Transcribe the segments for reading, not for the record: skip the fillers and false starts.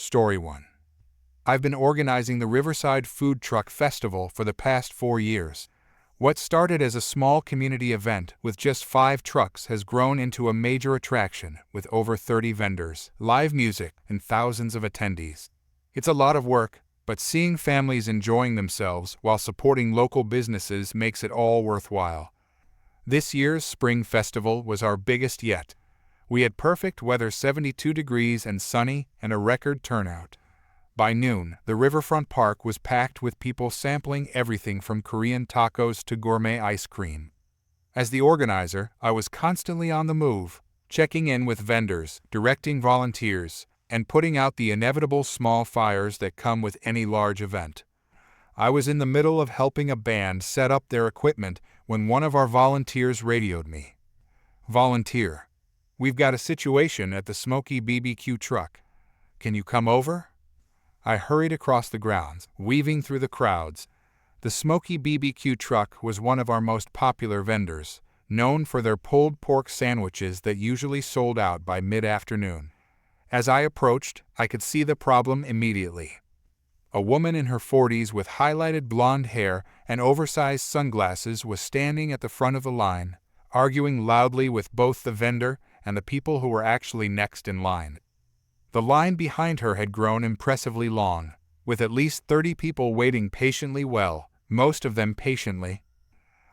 Story 1. I've been organizing the Riverside Food Truck Festival for the past 4 years. What started as a small community event with just 5 trucks has grown into a major attraction with over 30 vendors, live music, and thousands of attendees. It's a lot of work, but seeing families enjoying themselves while supporting local businesses makes it all worthwhile. This year's Spring Festival was our biggest yet. We had perfect weather, 72 degrees and sunny, and a record turnout. By noon, the riverfront park was packed with people sampling everything from Korean tacos to gourmet ice cream. As the organizer, I was constantly on the move, checking in with vendors, directing volunteers, and putting out the inevitable small fires that come with any large event. I was in the middle of helping a band set up their equipment when one of our volunteers radioed me. "Volunteer, we've got a situation at the Smoky BBQ truck. Can you come over?" I hurried across the grounds, weaving through the crowds. The Smoky BBQ truck was one of our most popular vendors, known for their pulled pork sandwiches that usually sold out by mid-afternoon. As I approached, I could see the problem immediately. A woman in her 40s with highlighted blonde hair and oversized sunglasses was standing at the front of the line, arguing loudly with both the vendor and the people who were actually next in line. The line behind her had grown impressively long, with at least 30 people waiting patiently, most of them patiently.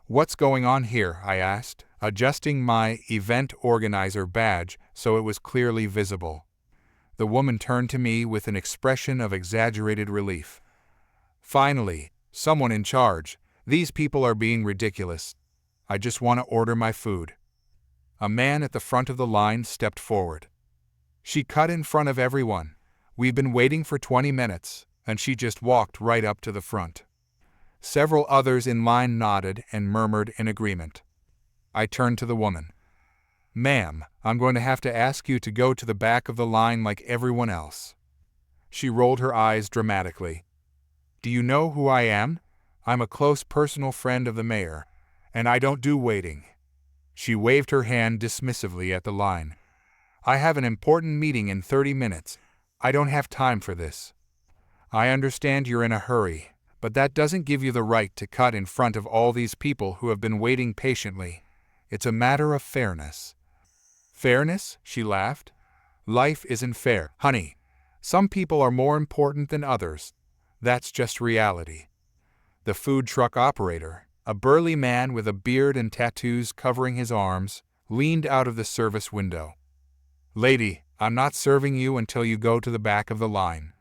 "What's going on here?" I asked, adjusting my event organizer badge so it was clearly visible. The woman turned to me with an expression of exaggerated relief. "Finally, someone in charge. These people are being ridiculous. I just want to order my food." A man at the front of the line stepped forward. She cut in front of everyone. "We've been waiting for 20 minutes, and she just walked right up to the front." Several others in line nodded and murmured in agreement. I turned to the woman. "Ma'am, I'm going to have to ask you to go to the back of the line like everyone else." She rolled her eyes dramatically. "Do you know who I am? I'm a close personal friend of the mayor, and I don't do waiting." She waved her hand dismissively at the line. "I have an important meeting in 30 minutes. I don't have time for this." "I understand you're in a hurry, but that doesn't give you the right to cut in front of all these people who have been waiting patiently. It's a matter of fairness." "Fairness?" she laughed. "Life isn't fair, honey. Some people are more important than others. That's just reality." The food truck operator, a burly man with a beard and tattoos covering his arms, leaned out of the service window. "Lady, I'm not serving you until you go to the back of the line.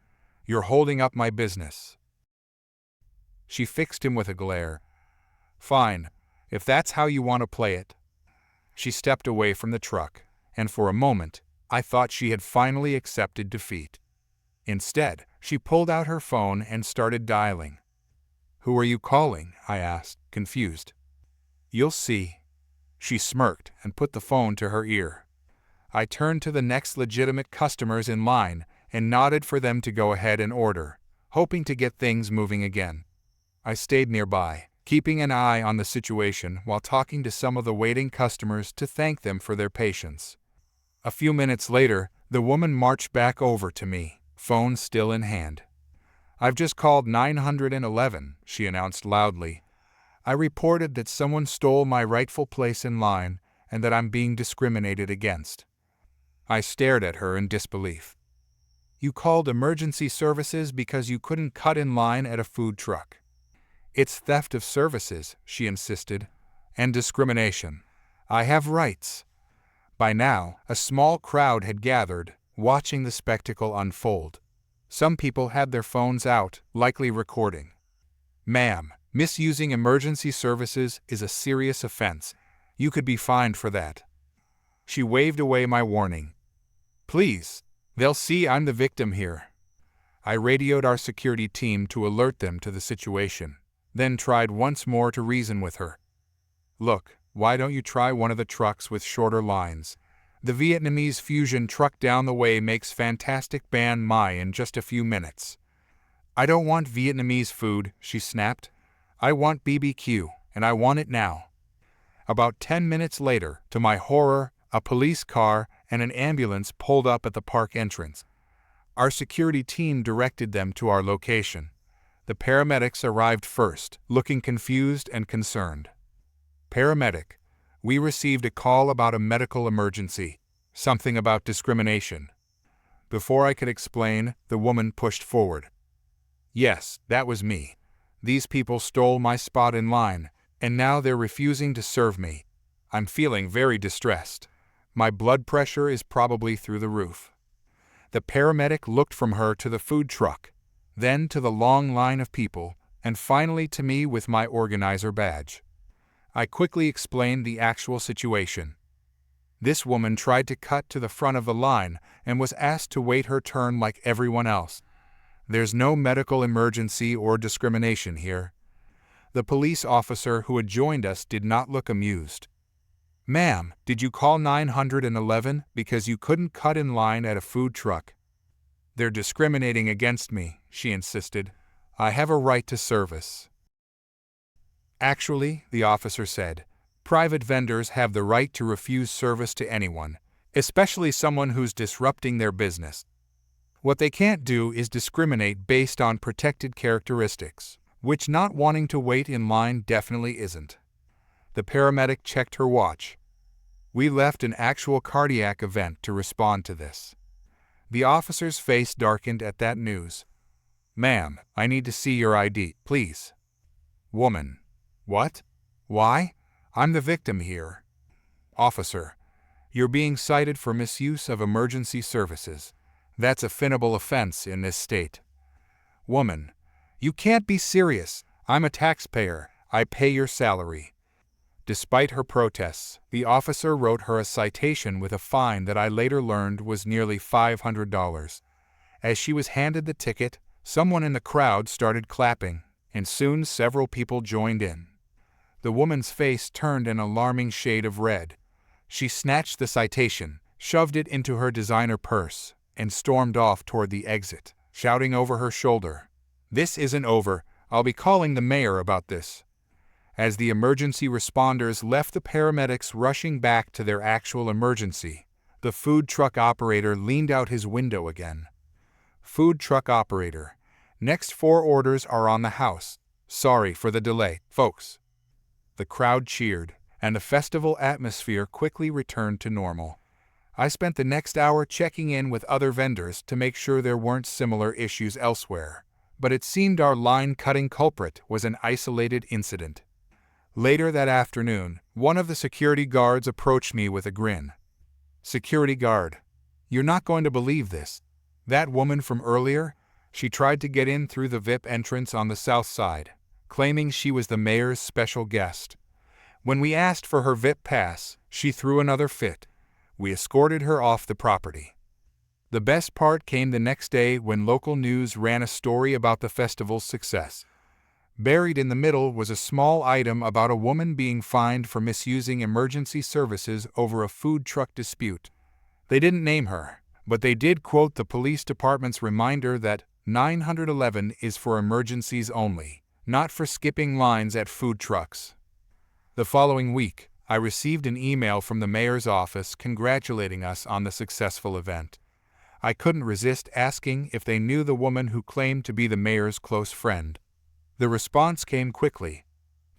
You're holding up my business." She fixed him with a glare. "Fine, if that's how you want to play it." She stepped away from the truck, and for a moment, I thought she had finally accepted defeat. Instead, she pulled out her phone and started dialing. "Who are you calling?" I asked, confused. "You'll see." She smirked and put the phone to her ear. I turned to the next legitimate customers in line and nodded for them to go ahead and order, hoping to get things moving again. I stayed nearby, keeping an eye on the situation while talking to some of the waiting customers to thank them for their patience. A few minutes later, the woman marched back over to me, phone still in hand. "I've just called 911, she announced loudly. "I reported that someone stole my rightful place in line and that I'm being discriminated against." I stared at her in disbelief. "You called emergency services because you couldn't cut in line at a food truck." "It's theft of services," she insisted, "and discrimination. I have rights." By now, a small crowd had gathered, watching the spectacle unfold. Some people had their phones out, likely recording. "Ma'am, misusing emergency services is a serious offense. You could be fined for that." She waved away my warning. "Please, they'll see I'm the victim here." I radioed our security team to alert them to the situation, then tried once more to reason with her. "Look, why don't you try one of the trucks with shorter lines? The Vietnamese fusion truck down the way makes fantastic banh mi in just a few minutes." "I don't want Vietnamese food," she snapped. "I want BBQ, and I want it now." About 10 minutes later, to my horror, a police car and an ambulance pulled up at the park entrance. Our security team directed them to our location. The paramedics arrived first, looking confused and concerned. Paramedic, we received a call about a medical emergency, something about discrimination. Before I could explain, the woman pushed forward. Yes, that was me. These people stole my spot in line, and now they're refusing to serve me. I'm feeling very distressed. My blood pressure is probably through the roof. The paramedic looked from her to the food truck, then to the long line of people, and finally to me with my organizer badge. I quickly explained the actual situation. This woman tried to cut to the front of the line and was asked to wait her turn like everyone else. There's no medical emergency or discrimination here. The police officer who had joined us did not look amused. Ma'am, did you call 911 because you couldn't cut in line at a food truck? They're discriminating against me, she insisted. I have a right to service. Actually, the officer said, private vendors have the right to refuse service to anyone, especially someone who's disrupting their business. What they can't do is discriminate based on protected characteristics, which not wanting to wait in line definitely isn't. The paramedic checked her watch. We left an actual cardiac event to respond to this. The officer's face darkened at that news. Ma'am, I need to see your ID, please. Woman. What? Why? I'm the victim here. Officer, you're being cited for misuse of emergency services. That's a finnable offense in this state. Woman, you can't be serious. I'm a taxpayer. I pay your salary. Despite her protests, the officer wrote her a citation with a fine that I later learned was nearly $500. As she was handed the ticket, someone in the crowd started clapping, and soon several people joined in. The woman's face turned an alarming shade of red. She snatched the citation, shoved it into her designer purse, and stormed off toward the exit, shouting over her shoulder, "This isn't over. I'll be calling the mayor about this." As the emergency responders left the paramedics rushing back to their actual emergency, the food truck operator leaned out his window again. Food truck operator, next 4 orders are on the house. Sorry for the delay, folks. The crowd cheered, and the festival atmosphere quickly returned to normal. I spent the next hour checking in with other vendors to make sure there weren't similar issues elsewhere, but it seemed our line-cutting culprit was an isolated incident. Later that afternoon, one of the security guards approached me with a grin. Security guard, you're not going to believe this. That woman from earlier, she tried to get in through the VIP entrance on the south side, claiming she was the mayor's special guest. When we asked for her VIP pass, she threw another fit. We escorted her off the property. The best part came the next day when local news ran a story about the festival's success. Buried in the middle was a small item about a woman being fined for misusing emergency services over a food truck dispute. They didn't name her, but they did quote the police department's reminder that 911 is for emergencies only, not for skipping lines at food trucks. The following week, I received an email from the mayor's office congratulating us on the successful event. I couldn't resist asking if they knew the woman who claimed to be the mayor's close friend. The response came quickly.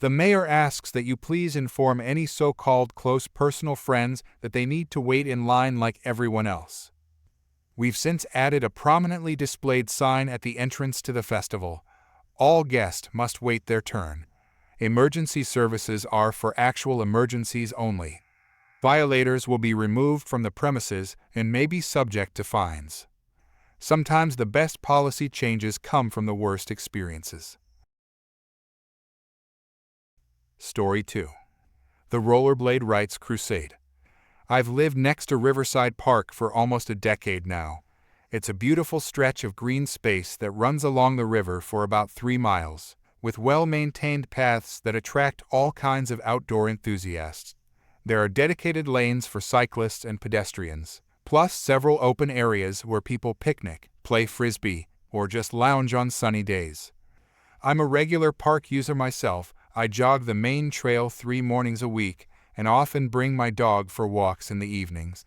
The mayor asks that you please inform any so-called close personal friends that they need to wait in line like everyone else. We've since added a prominently displayed sign at the entrance to the festival. All guests must wait their turn. Emergency services are for actual emergencies only. Violators will be removed from the premises and may be subject to fines. Sometimes the best policy changes come from the worst experiences. Story 2. The Rollerblade Rights Crusade. I've lived next to Riverside Park for almost a decade now. It's a beautiful stretch of green space that runs along the river for about 3 miles, with well-maintained paths that attract all kinds of outdoor enthusiasts. There are dedicated lanes for cyclists and pedestrians, plus several open areas where people picnic, play frisbee, or just lounge on sunny days. I'm a regular park user myself. I jog the main trail 3 mornings a week and often bring my dog for walks in the evenings.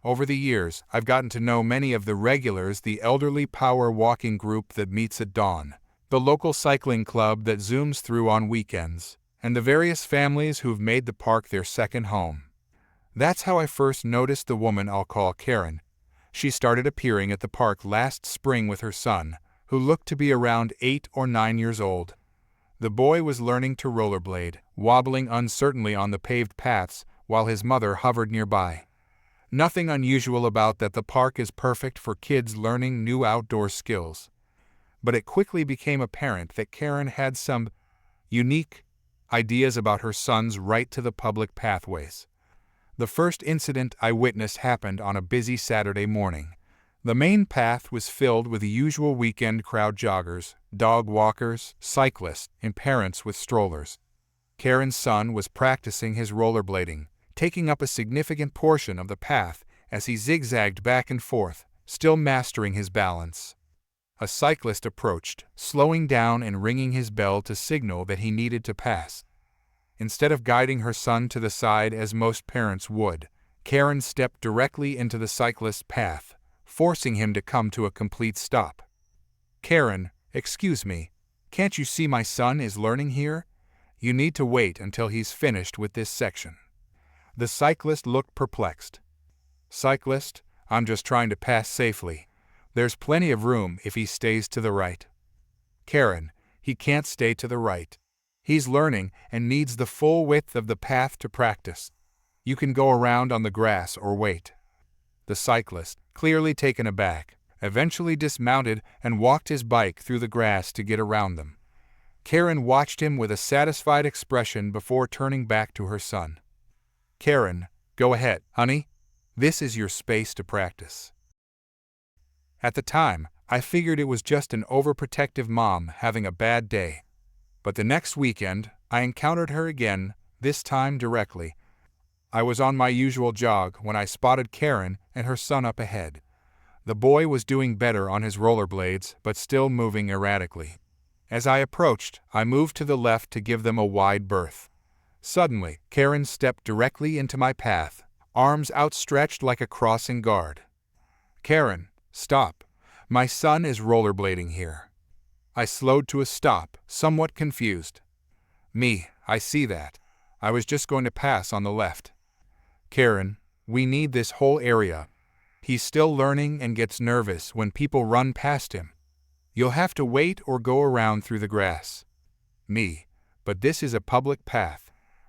Over the years, I've gotten to know many of the regulars, the elderly power walking group that meets at dawn, the local cycling club that zooms through on weekends, and the various families who've made the park their second home. That's how I first noticed the woman I'll call Karen. She started appearing at the park last spring with her son, who looked to be around 8 or 9 years old. The boy was learning to rollerblade, wobbling uncertainly on the paved paths while his mother hovered nearby. Nothing unusual about that. The park is perfect for kids learning new outdoor skills. But it quickly became apparent that Karen had some unique ideas about her son's right to the public pathways. The first incident I witnessed happened on a busy Saturday morning. The main path was filled with the usual weekend crowd: joggers, dog walkers, cyclists, and parents with strollers. Karen's son was practicing his rollerblading, taking up a significant portion of the path as he zigzagged back and forth, still mastering his balance. A cyclist approached, slowing down and ringing his bell to signal that he needed to pass. Instead of guiding her son to the side as most parents would, Karen stepped directly into the cyclist's path, forcing him to come to a complete stop. "Karen, excuse me, can't you see my son is learning here? You need to wait until he's finished with this section." The cyclist looked perplexed. "Cyclist, I'm just trying to pass safely. There's plenty of room if he stays to the right." "Karen, he can't stay to the right. He's learning and needs the full width of the path to practice. You can go around on the grass or wait." The cyclist, clearly taken aback, eventually dismounted and walked his bike through the grass to get around them. Karen watched him with a satisfied expression before turning back to her son. "Karen, go ahead, honey. This is your space to practice." At the time, I figured it was just an overprotective mom having a bad day. But the next weekend, I encountered her again, this time directly. I was on my usual jog when I spotted Karen and her son up ahead. The boy was doing better on his rollerblades, but still moving erratically. As I approached, I moved to the left to give them a wide berth. Suddenly, Karen stepped directly into my path, arms outstretched like a crossing guard. "Karen, stop. My son is rollerblading here." I slowed to a stop, somewhat confused. I see that. I was just going to pass on the left." "Karen, we need this whole area. He's still learning and gets nervous when people run past him. You'll have to wait or go around through the grass." "But this is a public path.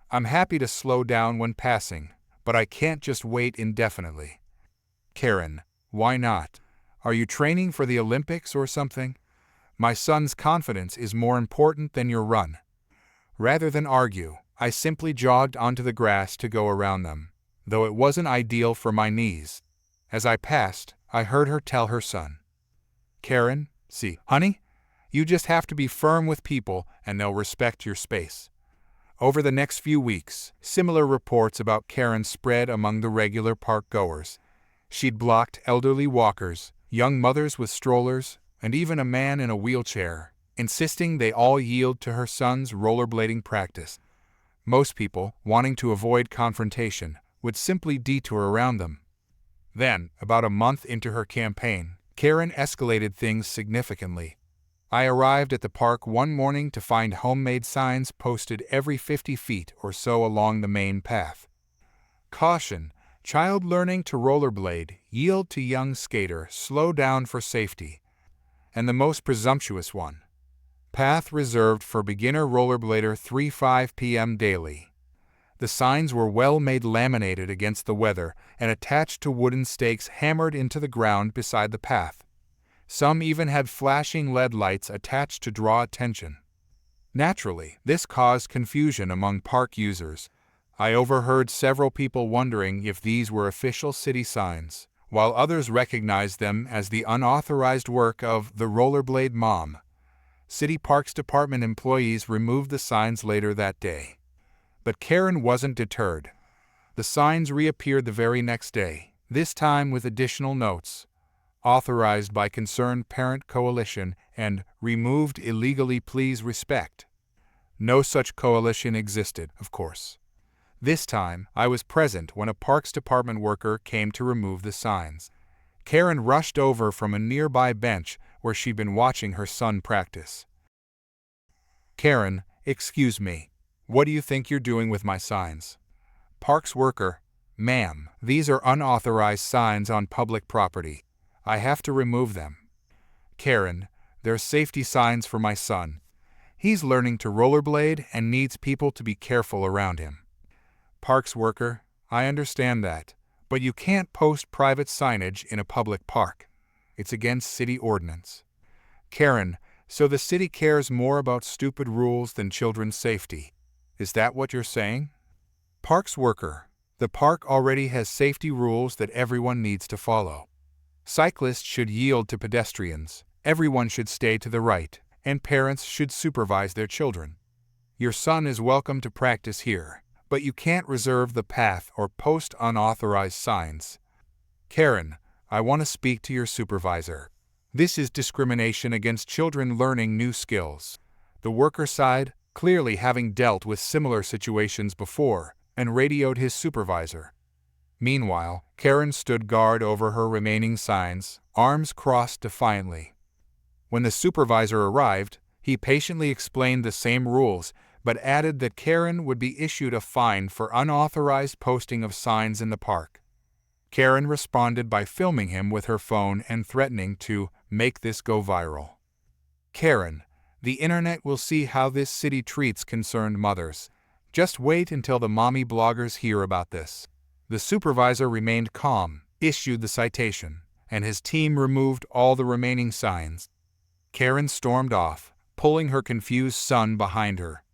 I'm happy to slow down when passing, but I can't just wait indefinitely." "Karen, why not? Are you training for the Olympics or something? My son's confidence is more important than your run." Rather than argue, I simply jogged onto the grass to go around them, though it wasn't ideal for my knees. As I passed, I heard her tell her son, "Karen, see, honey, you just have to be firm with people and they'll respect your space." Over the next few weeks, similar reports about Karen spread among the regular park goers. She'd blocked elderly walkers, young mothers with strollers, and even a man in a wheelchair, insisting they all yield to her son's rollerblading practice. Most people, wanting to avoid confrontation, would simply detour around them. Then, about a month into her campaign, Karen escalated things significantly. I arrived at the park one morning to find homemade signs posted every 50 feet or so along the main path. "Caution! Child learning to rollerblade, yield to young skater, slow down for safety." And the most presumptuous one: "Path reserved for beginner rollerblader 3:05 p.m. daily." The signs were well-made, laminated against the weather, and attached to wooden stakes hammered into the ground beside the path. Some even had flashing LED lights attached to draw attention. Naturally, this caused confusion among park users. I overheard several people wondering if these were official city signs, while others recognized them as the unauthorized work of the rollerblade mom. City Parks Department employees removed the signs later that day. But Karen wasn't deterred. The signs reappeared the very next day, this time with additional notes: "Authorized by Concerned Parent Coalition" and "Removed illegally, please respect." No such coalition existed, of course. This time, I was present when a Parks Department worker came to remove the signs. Karen rushed over from a nearby bench where she'd been watching her son practice. Karen, excuse me. What do you think you're doing with my signs? Parks worker, ma'am, these are unauthorized signs on public property. I have to remove them. Karen, they're safety signs for my son. He's learning to rollerblade and needs people to be careful around him. Parks worker, I understand that, but you can't post private signage in a public park. It's against city ordinance. Karen, so the city cares more about stupid rules than children's safety. Is that what you're saying? Parks worker, the park already has safety rules that everyone needs to follow. Cyclists should yield to pedestrians, everyone should stay to the right, and parents should supervise their children. Your son is welcome to practice here, but you can't reserve the path or post unauthorized signs. Karen, I want to speak to your supervisor. This is discrimination against children learning new skills. The worker sighed, clearly having dealt with similar situations before, and radioed his supervisor. Meanwhile, Karen stood guard over her remaining signs, arms crossed defiantly. When the supervisor arrived, he patiently explained the same rules, but added that Karen would be issued a fine for unauthorized posting of signs in the park. Karen responded by filming him with her phone and threatening to make this go viral. Karen, the internet will see how this city treats concerned mothers. Just wait until the mommy bloggers hear about this. The supervisor remained calm, issued the citation, and his team removed all the remaining signs. Karen stormed off, pulling her confused son behind her.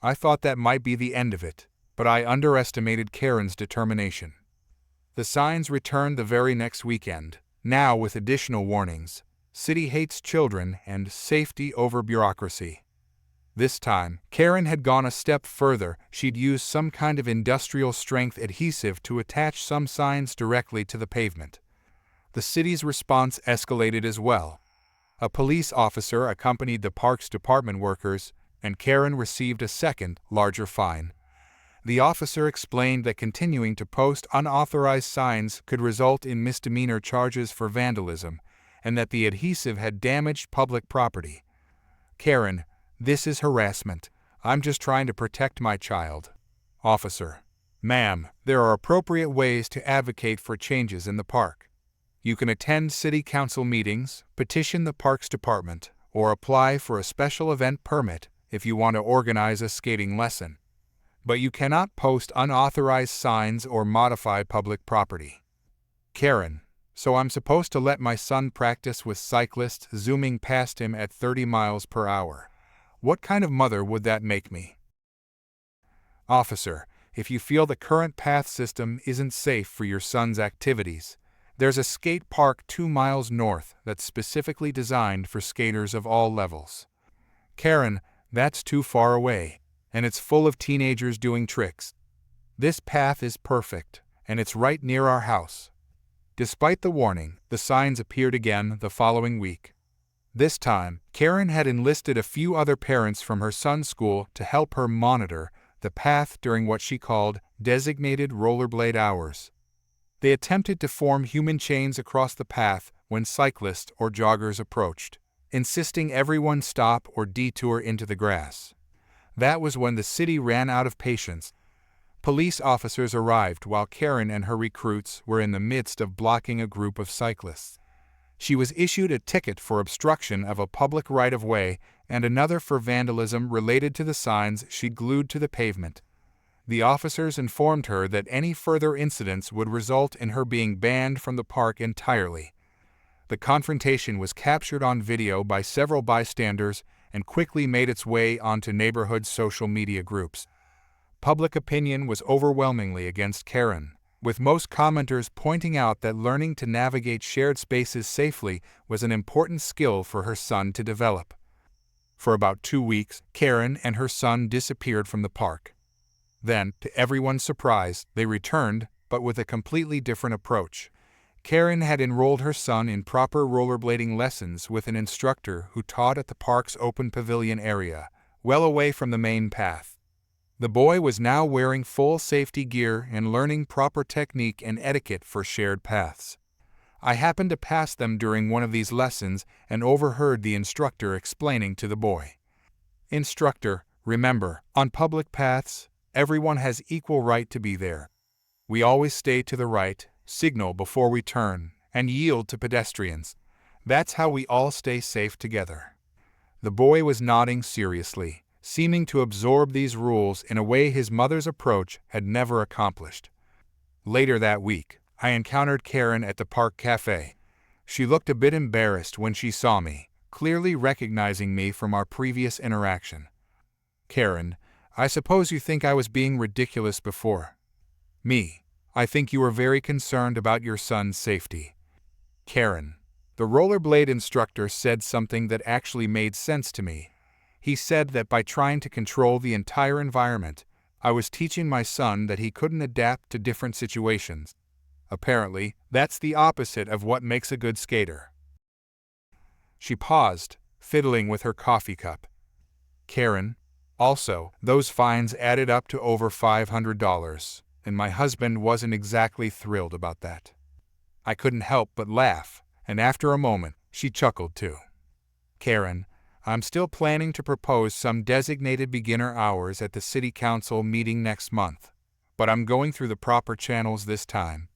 I thought that might be the end of it, but I underestimated Karen's determination. The signs returned the very next weekend, now with additional warnings: city hates children and safety over bureaucracy. This time, Karen had gone a step further. She'd used some kind of industrial-strength adhesive to attach some signs directly to the pavement. The city's response escalated as well. A police officer accompanied the Parks Department workers, and Karen received a second, larger fine. The officer explained that continuing to post unauthorized signs could result in misdemeanor charges for vandalism, and that the adhesive had damaged public property. Karen, this is harassment. I'm just trying to protect my child. Officer, ma'am, there are appropriate ways to advocate for changes in the park. You can attend city council meetings, petition the Parks Department, or apply for a special event permit if you want to organize a skating lesson. But you cannot post unauthorized signs or modify public property. Karen, so I'm supposed to let my son practice with cyclists zooming past him at 30 miles per hour. What kind of mother would that make me? Officer, if you feel the current path system isn't safe for your son's activities, there's a skate park 2 miles north that's specifically designed for skaters of all levels. Karen, that's too far away, and it's full of teenagers doing tricks. This path is perfect, and it's right near our house. Despite the warning, the signs appeared again the following week. This time, Karen had enlisted a few other parents from her son's school to help her monitor the path during what she called designated rollerblade hours. They attempted to form human chains across the path when cyclists or joggers approached, insisting everyone stop or detour into the grass. That was when the city ran out of patience. Police officers arrived while Karen and her recruits were in the midst of blocking a group of cyclists. She was issued a ticket for obstruction of a public right-of-way and another for vandalism related to the signs she glued to the pavement. The officers informed her that any further incidents would result in her being banned from the park entirely. The confrontation was captured on video by several bystanders and quickly made its way onto neighborhood social media groups. Public opinion was overwhelmingly against Karen, with most commenters pointing out that learning to navigate shared spaces safely was an important skill for her son to develop. For about 2 weeks, Karen and her son disappeared from the park. Then, to everyone's surprise, they returned, but with a completely different approach. Karen had enrolled her son in proper rollerblading lessons with an instructor who taught at the park's open pavilion area, well away from the main path. The boy was now wearing full safety gear and learning proper technique and etiquette for shared paths. I happened to pass them during one of these lessons and overheard the instructor explaining to the boy. "Instructor, remember, on public paths, everyone has equal right to be there. We always stay to the right, signal before we turn, and yield to pedestrians. That's how we all stay safe together." The boy was nodding seriously, seeming to absorb these rules in a way his mother's approach had never accomplished. Later that week, I encountered Karen at the park cafe. She looked a bit embarrassed when she saw me, clearly recognizing me from our previous interaction. "Karen, I suppose you think I was being ridiculous before." "Me, I think you were very concerned about your son's safety." "Karen." The rollerblade instructor said something that actually made sense to me. He said that by trying to control the entire environment, I was teaching my son that he couldn't adapt to different situations. Apparently, that's the opposite of what makes a good skater. She paused, fiddling with her coffee cup. "Karen, also, those fines added up to over $500, and my husband wasn't exactly thrilled about that." I couldn't help but laugh, and after a moment, she chuckled too. "Karen, I'm still planning to propose some designated beginner hours at the City Council meeting next month, but I'm going through the proper channels this time."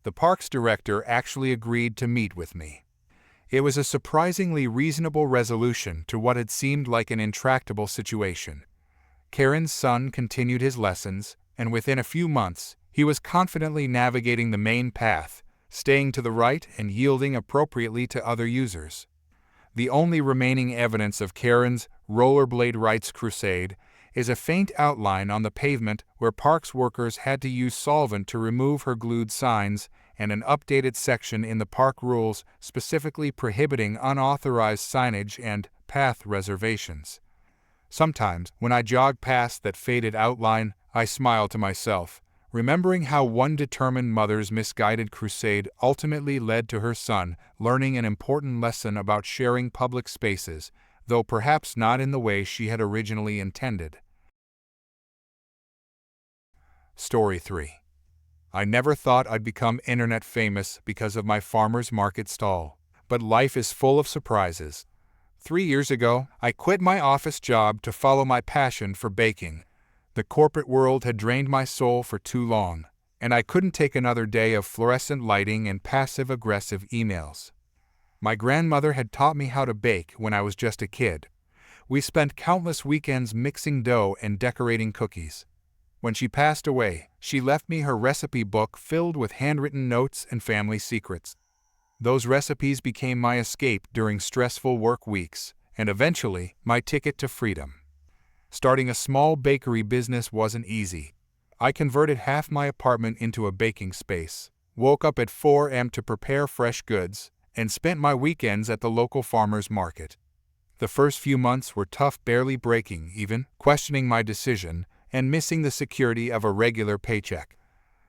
The parks director actually agreed to meet with me. It was a surprisingly reasonable resolution to what had seemed like an intractable situation. Karen's son continued his lessons, and within a few months, he was confidently navigating the main path, staying to the right and yielding appropriately to other users. The only remaining evidence of Karen's rollerblade rights crusade is a faint outline on the pavement where parks workers had to use solvent to remove her glued signs, and an updated section in the park rules specifically prohibiting unauthorized signage and path reservations. Sometimes, when I jog past that faded outline, I smile to myself, remembering how one determined mother's misguided crusade ultimately led to her son learning an important lesson about sharing public spaces, though perhaps not in the way she had originally intended. Story 3. I never thought I'd become internet famous because of my farmer's market stall, but life is full of surprises. 3 years ago, I quit my office job to follow my passion for baking. The corporate world had drained my soul for too long, and I couldn't take another day of fluorescent lighting and passive-aggressive emails. My grandmother had taught me how to bake when I was just a kid. We spent countless weekends mixing dough and decorating cookies. When she passed away, she left me her recipe book filled with handwritten notes and family secrets. Those recipes became my escape during stressful work weeks, and eventually, my ticket to freedom. Starting a small bakery business wasn't easy. I converted half my apartment into a baking space, woke up at 4 a.m. to prepare fresh goods, and spent my weekends at the local farmer's market. The first few months were tough, barely breaking even, questioning my decision, and missing the security of a regular paycheck.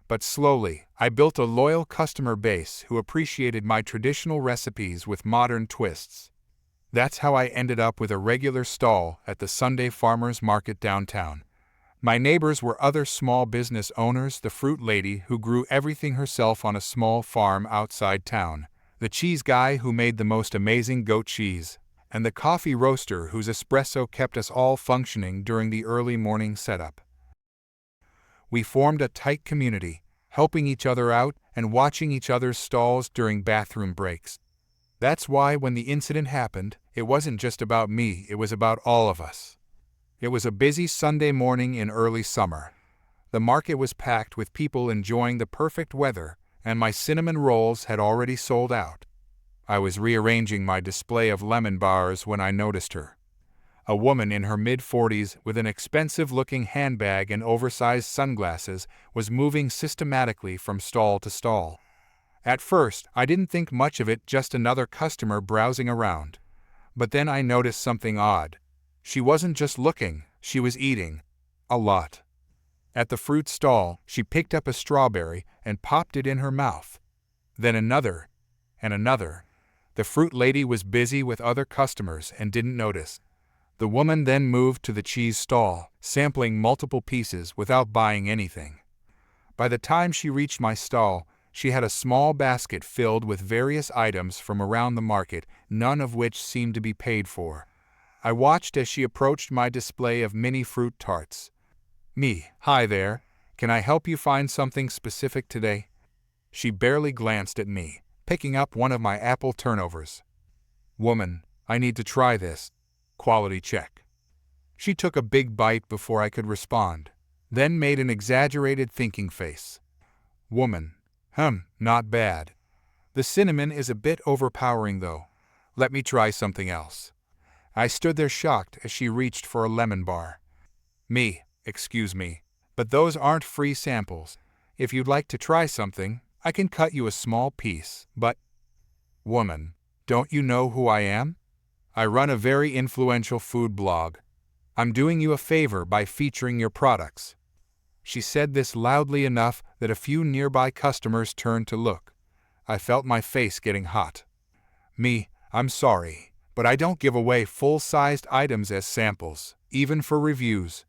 But slowly, I built a loyal customer base who appreciated my traditional recipes with modern twists. That's how I ended up with a regular stall at the Sunday farmers market downtown. My neighbors were other small business owners, the fruit lady who grew everything herself on a small farm outside town, the cheese guy who made the most amazing goat cheese, and the coffee roaster whose espresso kept us all functioning during the early morning setup. We formed a tight community, helping each other out and watching each other's stalls during bathroom breaks. That's why when the incident happened, it wasn't just about me, it was about all of us. It was a busy Sunday morning in early summer. The market was packed with people enjoying the perfect weather, and my cinnamon rolls had already sold out. I was rearranging my display of lemon bars when I noticed her. A woman in her mid-40s with an expensive-looking handbag and oversized sunglasses was moving systematically from stall to stall. At first, I didn't think much of it, just another customer browsing around. But then I noticed something odd. She wasn't just looking, she was eating. A lot. At the fruit stall, she picked up a strawberry and popped it in her mouth. Then another, and another. The fruit lady was busy with other customers and didn't notice. The woman then moved to the cheese stall, sampling multiple pieces without buying anything. By the time she reached my stall, she had a small basket filled with various items from around the market, none of which seemed to be paid for. I watched as she approached my display of mini fruit tarts. Me, hi there, can I help you find something specific today? She barely glanced at me, picking up one of my apple turnovers. Woman, I need to try this. Quality check. She took a big bite before I could respond, then made an exaggerated thinking face. Woman, not bad. The cinnamon is a bit overpowering though. Let me try something else. I stood there shocked as she reached for a lemon bar. Me, excuse me, but those aren't free samples. If you'd like to try something, I can cut you a small piece, but… Woman, don't you know who I am? I run a very influential food blog. I'm doing you a favor by featuring your products. She said this loudly enough that a few nearby customers turned to look. I felt my face getting hot. Me, I'm sorry, but I don't give away full-sized items as samples, even for reviews.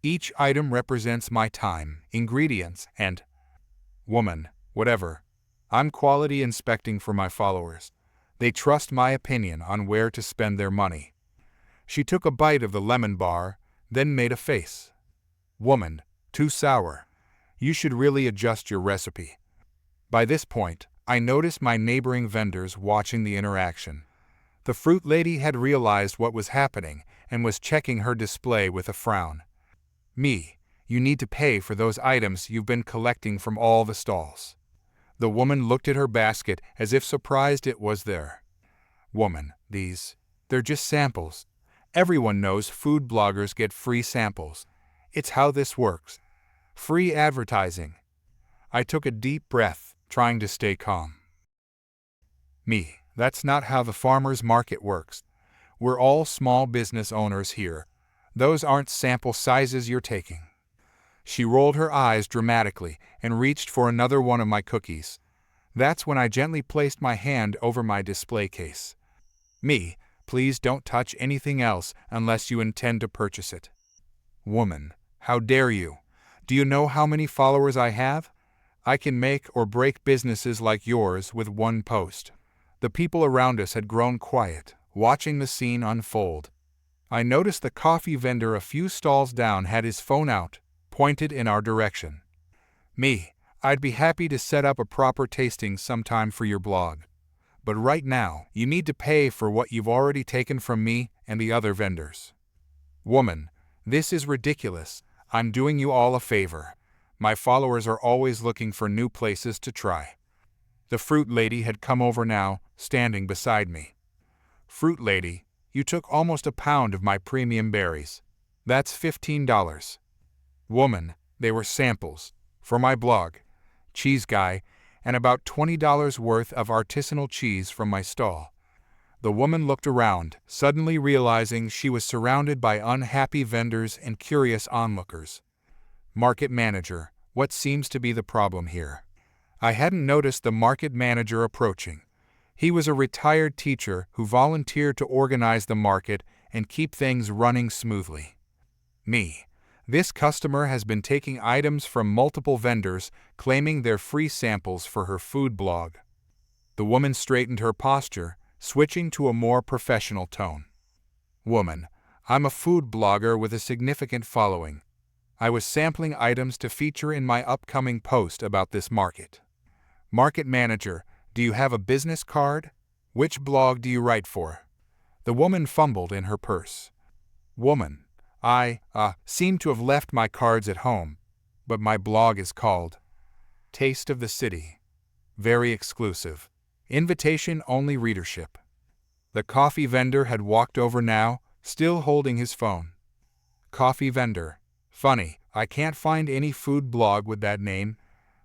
Each item represents my time, ingredients, and… Woman, whatever. I'm quality inspecting for my followers. They trust my opinion on where to spend their money. She took a bite of the lemon bar, then made a face. Woman, too sour. You should really adjust your recipe. By this point, I noticed my neighboring vendors watching the interaction. The fruit lady had realized what was happening and was checking her display with a frown. Me, you need to pay for those items you've been collecting from all the stalls. The woman looked at her basket as if surprised it was there. Woman, they're just samples. Everyone knows food bloggers get free samples. It's how this works. Free advertising. I took a deep breath, trying to stay calm. Me, that's not how the farmer's market works. We're all small business owners here. Those aren't sample sizes you're taking. She rolled her eyes dramatically and reached for another one of my cookies. That's when I gently placed my hand over my display case. Me, please don't touch anything else unless you intend to purchase it. Woman, how dare you? Do you know how many followers I have? I can make or break businesses like yours with one post. The people around us had grown quiet, watching the scene unfold. I noticed the coffee vendor a few stalls down had his phone out, pointed in our direction. Me, I'd be happy to set up a proper tasting sometime for your blog. But right now, you need to pay for what you've already taken from me and the other vendors. Woman, this is ridiculous. I'm doing you all a favor. My followers are always looking for new places to try. The fruit lady had come over now, standing beside me. Fruit lady, you took almost a pound of my premium berries. That's $15. Woman, they were samples. For my blog. Cheese guy, and about $20 worth of artisanal cheese from my stall. The woman looked around, suddenly realizing she was surrounded by unhappy vendors and curious onlookers. Market manager, what seems to be the problem here? I hadn't noticed the market manager approaching. He was a retired teacher who volunteered to organize the market and keep things running smoothly. Me. This customer has been taking items from multiple vendors, claiming they're free samples for her food blog. The woman straightened her posture, switching to a more professional tone. Woman, I'm a food blogger with a significant following. I was sampling items to feature in my upcoming post about this market. Market manager, do you have a business card? Which blog do you write for? The woman fumbled in her purse. Woman, I seem to have left my cards at home, but my blog is called Taste of the City. Very exclusive. Invitation-only readership. The coffee vendor had walked over now, still holding his phone. Coffee vendor. Funny, I can't find any food blog with that name,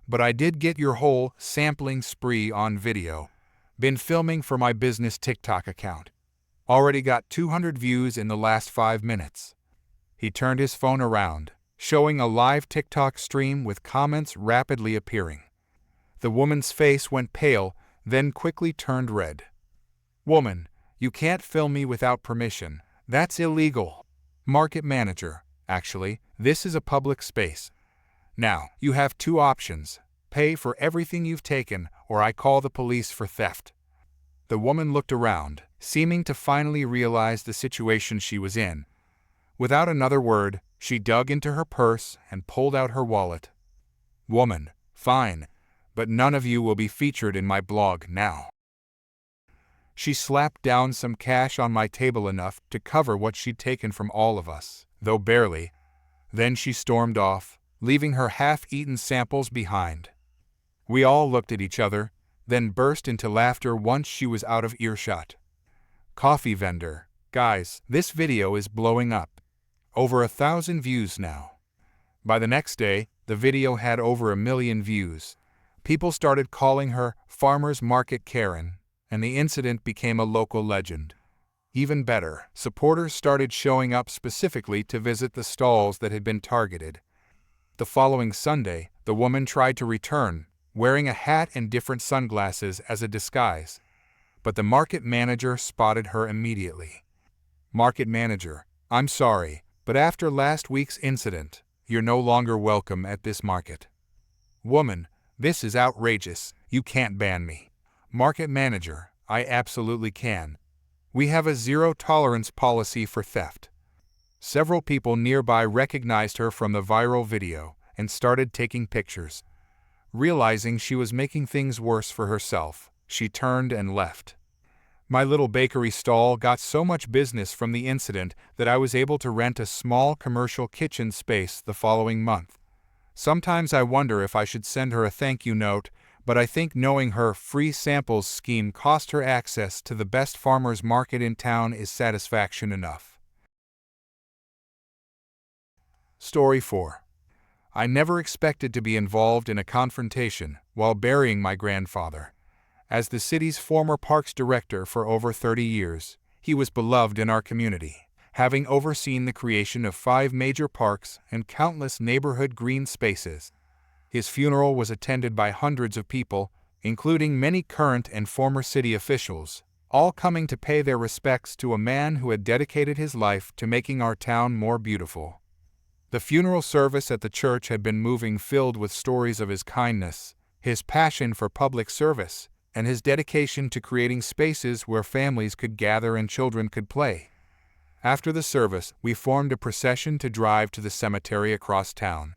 but I did get your whole sampling spree on video. Been filming for my business TikTok account. Already got 200 views in the last 5 minutes. He turned his phone around, showing a live TikTok stream with comments rapidly appearing. The woman's face went pale, then quickly turned red. Woman, you can't film me without permission. That's illegal. Market manager, actually, this is a public space. Now, you have two options. Pay for everything you've taken, or I call the police for theft. The woman looked around, seeming to finally realize the situation she was in. Without another word, she dug into her purse and pulled out her wallet. Woman, fine, but none of you will be featured in my blog now. She slapped down some cash on my table, enough to cover what she'd taken from all of us, though barely. Then she stormed off, leaving her half-eaten samples behind. We all looked at each other, then burst into laughter once she was out of earshot. Coffee vendor. Guys, this video is blowing up. Over 1,000 views now. By the next day, the video had over 1 million views. People started calling her Farmers Market Karen, and the incident became a local legend. Even better, supporters started showing up specifically to visit the stalls that had been targeted. The following Sunday, the woman tried to return, wearing a hat and different sunglasses as a disguise. But the market manager spotted her immediately. Market manager, I'm sorry, but after last week's incident, you're no longer welcome at this market. Woman, this is outrageous, you can't ban me. Market manager, I absolutely can. We have a zero-tolerance policy for theft. Several people nearby recognized her from the viral video and started taking pictures. Realizing she was making things worse for herself, she turned and left. My little bakery stall got so much business from the incident that I was able to rent a small commercial kitchen space the following month. Sometimes I wonder if I should send her a thank you note, but I think knowing her free samples scheme cost her access to the best farmers market in town is satisfaction enough. Story 4. I never expected to be involved in a confrontation while burying my grandfather. As the city's former parks director for over 30 years, he was beloved in our community, having overseen the creation of 5 major parks and countless neighborhood green spaces. His funeral was attended by hundreds of people, including many current and former city officials, all coming to pay their respects to a man who had dedicated his life to making our town more beautiful. The funeral service at the church had been moving, filled with stories of his kindness, his passion for public service, and his dedication to creating spaces where families could gather and children could play. After the service, we formed a procession to drive to the cemetery across town.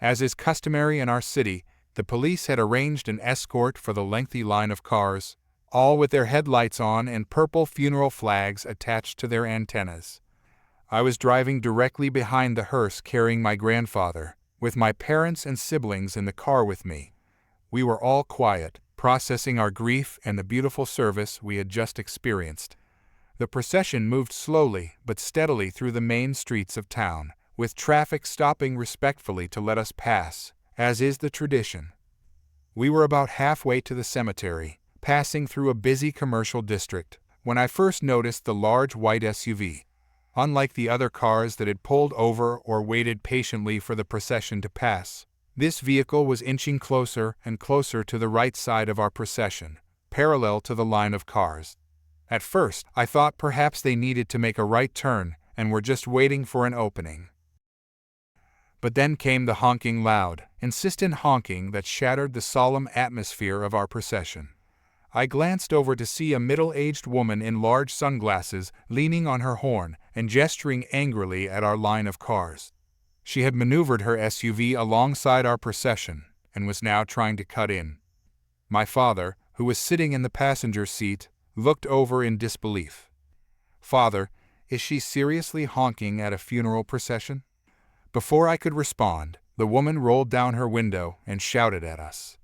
As is customary in our city, the police had arranged an escort for the lengthy line of cars, all with their headlights on and purple funeral flags attached to their antennas. I was driving directly behind the hearse carrying my grandfather, with my parents and siblings in the car with me. We were all quiet, processing our grief and the beautiful service we had just experienced. The procession moved slowly but steadily through the main streets of town, with traffic stopping respectfully to let us pass, as is the tradition. We were about halfway to the cemetery, passing through a busy commercial district, when I first noticed the large white SUV. Unlike the other cars that had pulled over or waited patiently for the procession to pass, this vehicle was inching closer and closer to the right side of our procession, parallel to the line of cars. At first, I thought perhaps they needed to make a right turn and were just waiting for an opening. But then came the honking, loud, insistent honking that shattered the solemn atmosphere of our procession. I glanced over to see a middle-aged woman in large sunglasses leaning on her horn and gesturing angrily at our line of cars. She had maneuvered her SUV alongside our procession and was now trying to cut in. My father, who was sitting in the passenger seat, looked over in disbelief. "Father, is she seriously honking at a funeral procession?" Before I could respond, the woman rolled down her window and shouted at us.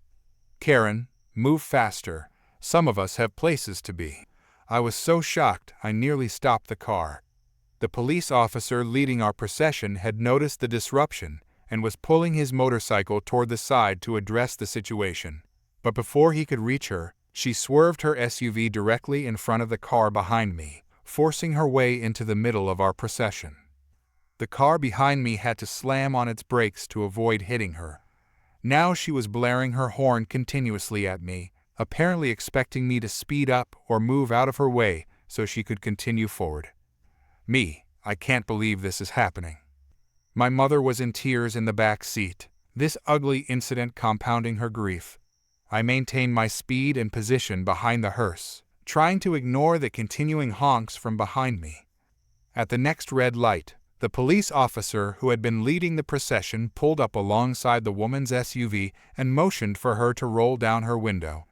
"Karen, move faster. Some of us have places to be." I was so shocked I nearly stopped the car. The police officer leading our procession had noticed the disruption and was pulling his motorcycle toward the side to address the situation. But before he could reach her, she swerved her SUV directly in front of the car behind me, forcing her way into the middle of our procession. The car behind me had to slam on its brakes to avoid hitting her. Now she was blaring her horn continuously at me, apparently expecting me to speed up or move out of her way so she could continue forward. I can't believe this is happening. My mother was in tears in the back seat, this ugly incident compounding her grief. I maintained my speed and position behind the hearse, trying to ignore the continuing honks from behind me. At the next red light, the police officer who had been leading the procession pulled up alongside the woman's SUV and motioned for her to roll down her window.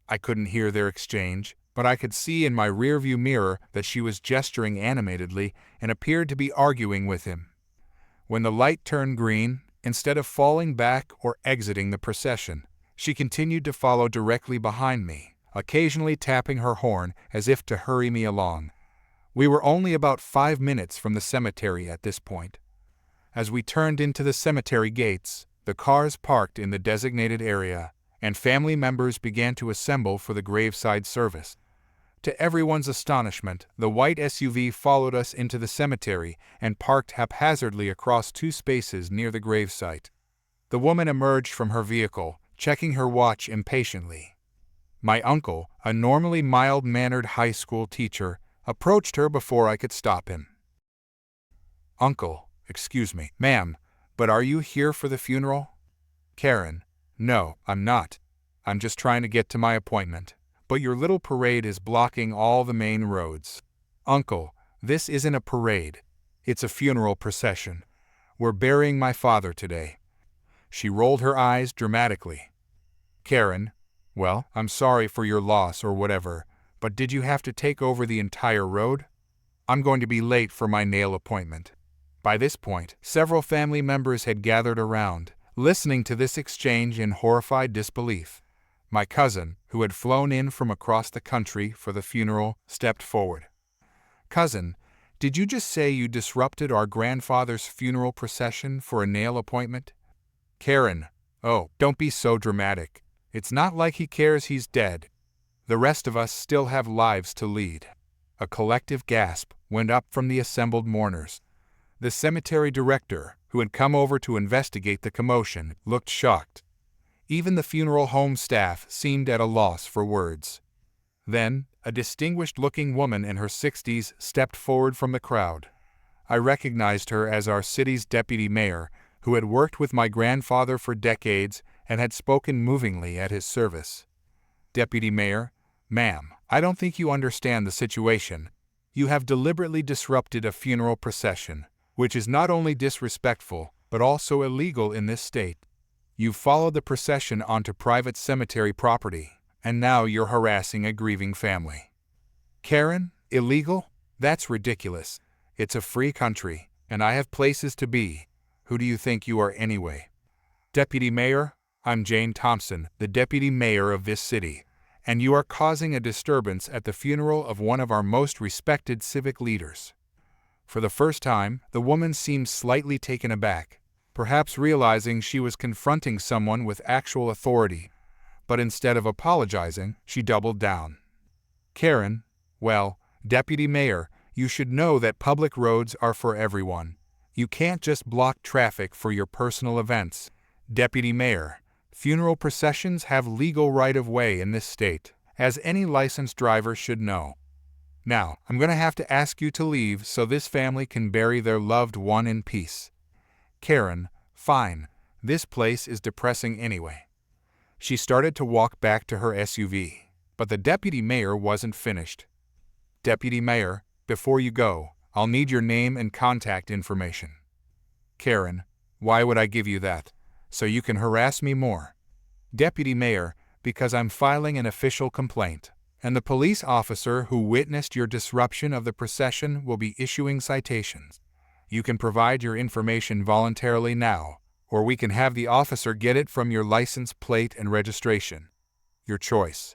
I couldn't hear their exchange, but I could see in my rearview mirror that she was gesturing animatedly and appeared to be arguing with him. When the light turned green, instead of falling back or exiting the procession, she continued to follow directly behind me, occasionally tapping her horn as if to hurry me along. We were only about 5 minutes from the cemetery at this point. As we turned into the cemetery gates, the cars parked in the designated area, and family members began to assemble for the graveside service. To everyone's astonishment, the white SUV followed us into the cemetery and parked haphazardly across 2 spaces near the gravesite. The woman emerged from her vehicle, checking her watch impatiently. My uncle, a normally mild-mannered high school teacher, approached her before I could stop him. "Uncle, excuse me, ma'am, but are you here for the funeral?" "Karen, no, I'm not. I'm just trying to get to my appointment. But your little parade is blocking all the main roads." "Uncle, this isn't a parade. It's a funeral procession. We're burying my father today." She rolled her eyes dramatically. "Karen, well, I'm sorry for your loss or whatever, but did you have to take over the entire road? I'm going to be late for my nail appointment." By this point, several family members had gathered around, listening to this exchange in horrified disbelief. My cousin, who had flown in from across the country for the funeral, stepped forward. "Cousin, did you just say you disrupted our grandfather's funeral procession for a nail appointment?" "Karen, oh, don't be so dramatic. It's not like he cares he's dead. The rest of us still have lives to lead." A collective gasp went up from the assembled mourners. The cemetery director, who had come over to investigate the commotion, looked shocked. Even the funeral home staff seemed at a loss for words. Then, a distinguished-looking woman in her 60s stepped forward from the crowd. I recognized her as our city's deputy mayor, who had worked with my grandfather for decades and had spoken movingly at his service. "Deputy Mayor, ma'am, I don't think you understand the situation. You have deliberately disrupted a funeral procession, which is not only disrespectful, but also illegal in this state. You've followed the procession onto private cemetery property, and now you're harassing a grieving family." "Karen, illegal? That's ridiculous. It's a free country, and I have places to be. Who do you think you are anyway?" "Deputy Mayor, I'm Jane Thompson, the deputy mayor of this city, and you are causing a disturbance at the funeral of one of our most respected civic leaders." For the first time, the woman seemed slightly taken aback, perhaps realizing she was confronting someone with actual authority. But instead of apologizing, she doubled down. "Karen, well, Deputy Mayor, you should know that public roads are for everyone. You can't just block traffic for your personal events. Deputy Mayor, funeral processions have legal right-of-way in this state, as any licensed driver should know. Now, I'm going to have to ask you to leave so this family can bury their loved one in peace." "Karen, fine. This place is depressing anyway." She started to walk back to her SUV, but the deputy mayor wasn't finished. "Deputy Mayor, before you go, I'll need your name and contact information." "Karen, why would I give you that? So you can harass me more?" "Deputy Mayor, because I'm filing an official complaint, and the police officer who witnessed your disruption of the procession will be issuing citations. You can provide your information voluntarily now, or we can have the officer get it from your license plate and registration. Your choice."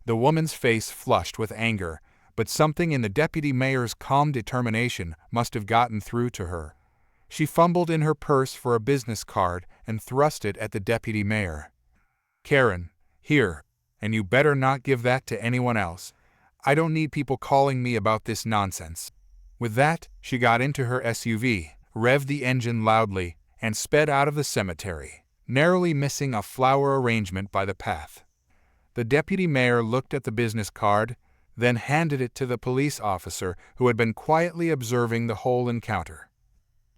The woman's face flushed with anger, but something in the deputy mayor's calm determination must have gotten through to her. She fumbled in her purse for a business card and thrust it at the deputy mayor. "Karen, here, and you better not give that to anyone else. I don't need people calling me about this nonsense." With that, she got into her SUV, revved the engine loudly, and sped out of the cemetery, narrowly missing a flower arrangement by the path. The deputy mayor looked at the business card, then handed it to the police officer who had been quietly observing the whole encounter.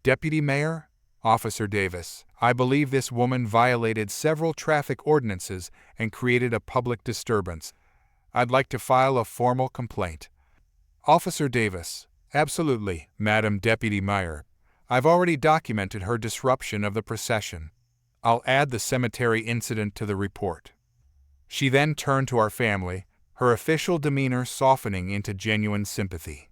"Deputy Mayor, Officer Davis, I believe this woman violated several traffic ordinances and created a public disturbance. I'd like to file a formal complaint." Officer Davis: "Absolutely, Madam Deputy Mayor. I've already documented her disruption of the procession. I'll add the cemetery incident to the report." She then turned to our family, her official demeanor softening into genuine sympathy.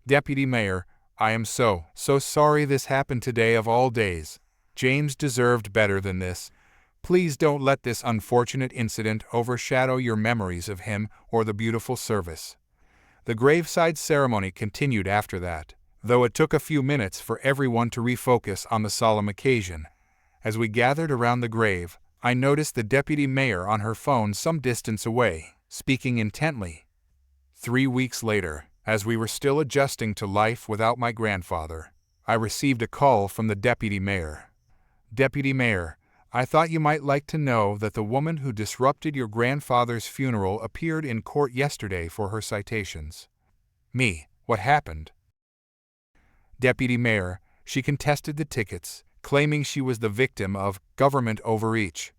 "Deputy Mayor, I am so sorry this happened today of all days. James deserved better than this. Please don't let this unfortunate incident overshadow your memories of him or the beautiful service." The graveside ceremony continued after that, though it took a few minutes for everyone to refocus on the solemn occasion. As we gathered around the grave, I noticed the deputy mayor on her phone some distance away, speaking intently. 3 weeks later, as we were still adjusting to life without my grandfather, I received a call from the deputy mayor. "Deputy Mayor, I thought you might like to know that the woman who disrupted your grandfather's funeral appeared in court yesterday for her citations." Me: "What happened?" Deputy Mayor: "She contested the tickets, claiming she was the victim of government overreach."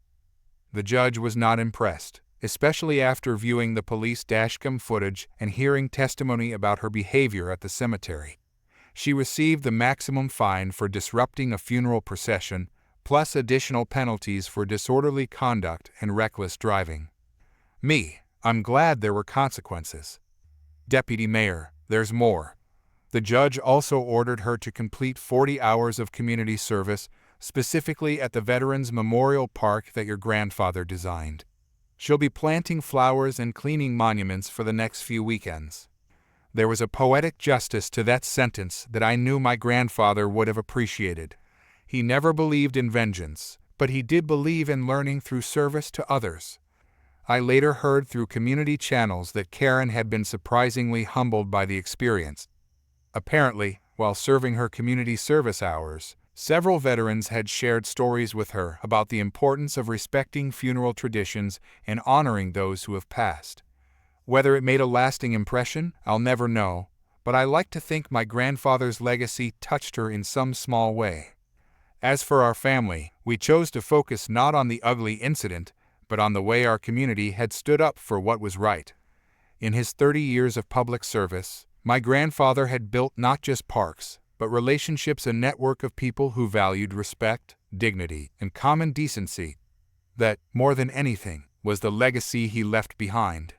The judge was not impressed, especially after viewing the police dashcam footage and hearing testimony about her behavior at the cemetery. She received the maximum fine for disrupting a funeral procession, plus additional penalties for disorderly conduct and reckless driving. Me: "I'm glad there were consequences." Deputy Mayor: "There's more. The judge also ordered her to complete 40 hours of community service, specifically at the Veterans Memorial Park that your grandfather designed. She'll be planting flowers and cleaning monuments for the next few weekends." There was a poetic justice to that sentence that I knew my grandfather would have appreciated. He never believed in vengeance, but he did believe in learning through service to others. I later heard through community channels that Karen had been surprisingly humbled by the experience. Apparently, while serving her community service hours, several veterans had shared stories with her about the importance of respecting funeral traditions and honoring those who have passed. Whether it made a lasting impression, I'll never know, but I like to think my grandfather's legacy touched her in some small way. As for our family, we chose to focus not on the ugly incident, but on the way our community had stood up for what was right. In his 30 years of public service, my grandfather had built not just parks, but relationships, a network of people who valued respect, dignity, and common decency. That, more than anything, was the legacy he left behind.